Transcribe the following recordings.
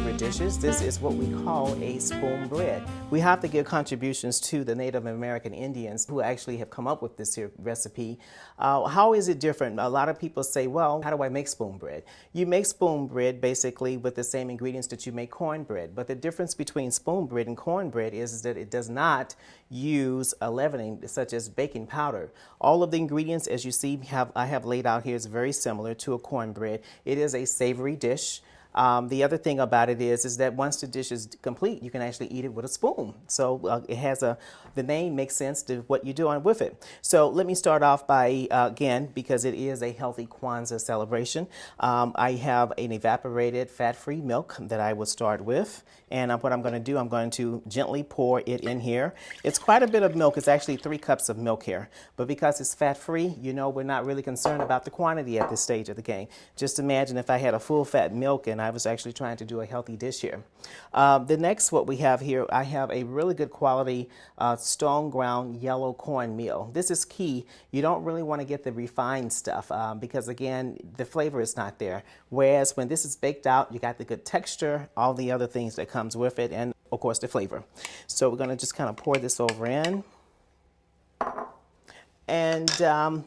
favorite dishes. This is what we call a spoonbread. We have to give contributions to the Native American Indians who actually have come up with this here recipe. How is it different? A lot of people say, well, how do I make spoonbread? You make spoonbread basically with the same ingredients that you make cornbread. But the difference between spoonbread and cornbread is that it does not use a leavening such as baking powder. All of the ingredients, as you see, I have laid out here is very similar to a cornbread. It is a savory dish. The other thing about it is that once the dish is complete, you can actually eat it with a spoon. So it has the name makes sense to what you're doing with it. So let me start off by, again, because it is a healthy Kwanzza celebration, I have an evaporated fat-free milk that I will start with. And what I'm going to do, I'm going to gently pour it in here. It's quite a bit of milk. It's actually 3 cups of milk here. But because it's fat-free, you know, we're not really concerned about the quantity at this stage of the game. Just imagine if I had a full-fat milk and I was actually trying to do a healthy dish here. The next, what we have here, I have a really good quality stone ground yellow cornmeal. This is key. You don't really want to get the refined stuff because, again, the flavor is not there. Whereas when this is baked out, you got the good texture, all the other things that comes with it, and of course the flavor. So we're going to just kind of pour this over in. And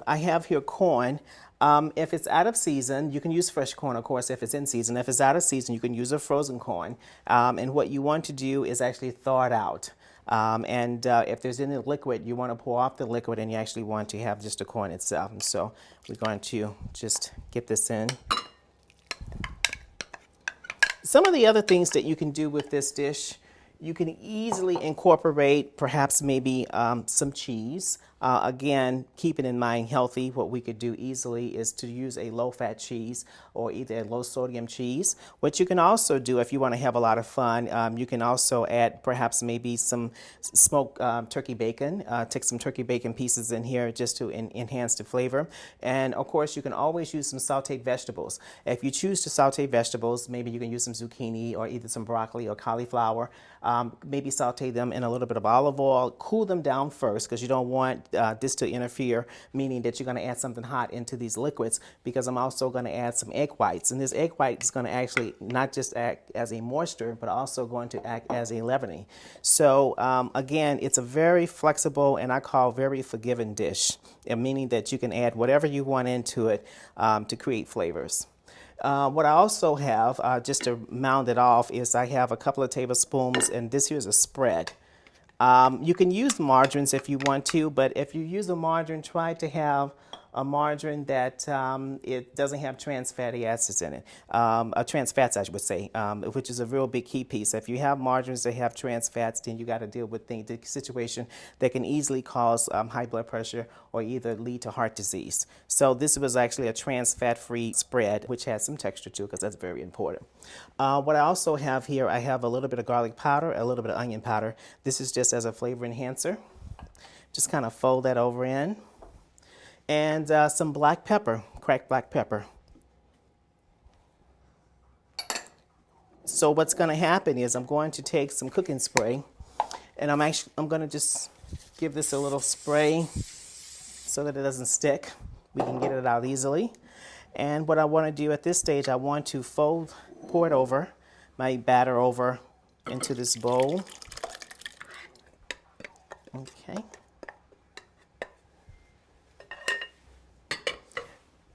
I have here corn. If it's out of season, you can use fresh corn, of course, if it's in season. If it's out of season, you can use a frozen corn. And what you want to do is actually thaw it out. If there's any liquid, you want to pour off the liquid, and you actually want to have just the corn itself. And so we're going to just get this in. Some of the other things that you can do with this dish, you can easily incorporate perhaps maybe some cheese. Again, keeping in mind healthy, what we could do easily is to use a low-fat cheese or either a low-sodium cheese. What you can also do if you want to have a lot of fun, you can also add perhaps maybe some smoked turkey bacon. Take some turkey bacon pieces in here just to enhance the flavor. And of course, you can always use some sauteed vegetables. If you choose to saute vegetables, maybe you can use some zucchini or either some broccoli or cauliflower. Maybe saute them in a little bit of olive oil. Cool them down first because you don't want this to interfere, meaning that you're going to add something hot into these liquids, because I'm also going to add some egg whites. And this egg white is going to actually not just act as a moisture, but also going to act as a leavening. So again, it's a very flexible and I call very forgiving dish, meaning that you can add whatever you want into it to create flavors. What I also have, just to round it off, is I have a couple of tablespoons, and this here is a spread. You can use margarines if you want to, but if you use a margarine, try to have a margarine that it doesn't have trans fatty acids in it, trans fats, I would say, which is a real big key piece. If you have margarines that have trans fats, then you got to deal with the situation that can easily cause high blood pressure or either lead to heart disease. So this was actually a trans fat-free spread, which has some texture too, because that's very important. What I also have here, I have a little bit of garlic powder, a little bit of onion powder. This is just as a flavor enhancer. Just kind of fold that over in. And some black pepper, cracked black pepper. So what's going to happen is I'm going to take some cooking spray, and I'm going to just give this a little spray so that it doesn't stick. We can get it out easily. And what I want to do at this stage, I want to pour it over, my batter over into this bowl. Okay.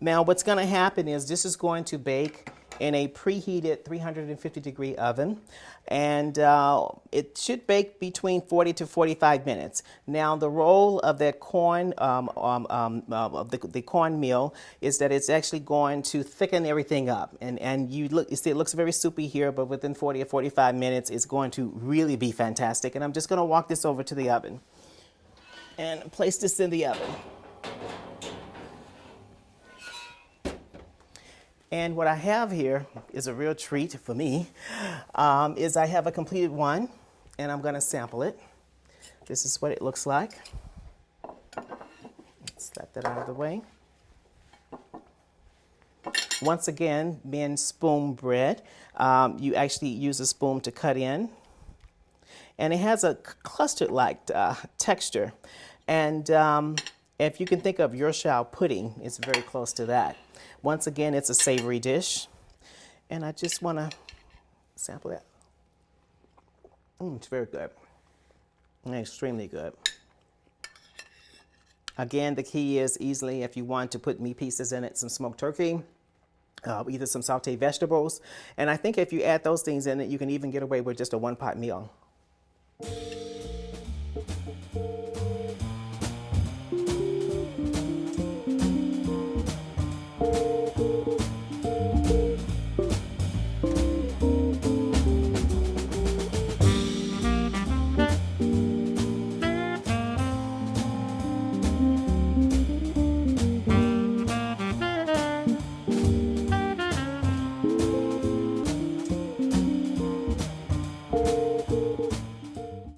Now what's going to happen is this is going to bake in a preheated 350-degree oven, and it should bake between 40 to 45 minutes. Now the role of that corn, the cornmeal, is that it's actually going to thicken everything up, and you see it looks very soupy here, but within 40 or 45 minutes it's going to really be fantastic. And I'm just going to walk this over to the oven and place this in the oven. And what I have here is a real treat for me, is I have a completed one, and I'm going to sample it. This is what it looks like. Let's slap that out of the way. Once again, being spoon bread, you actually use a spoon to cut in. And it has a custard-like texture. And if you can think of Yorkshire pudding, it's very close to that. Once again, it's a savory dish. And I just want to Sample that. It's very good. Extremely good. Again, the key is easily, if you want to put meat pieces in it, some smoked turkey, either some sauteed vegetables. And I think if you add those things in it, you can even get away with just a one-pot meal.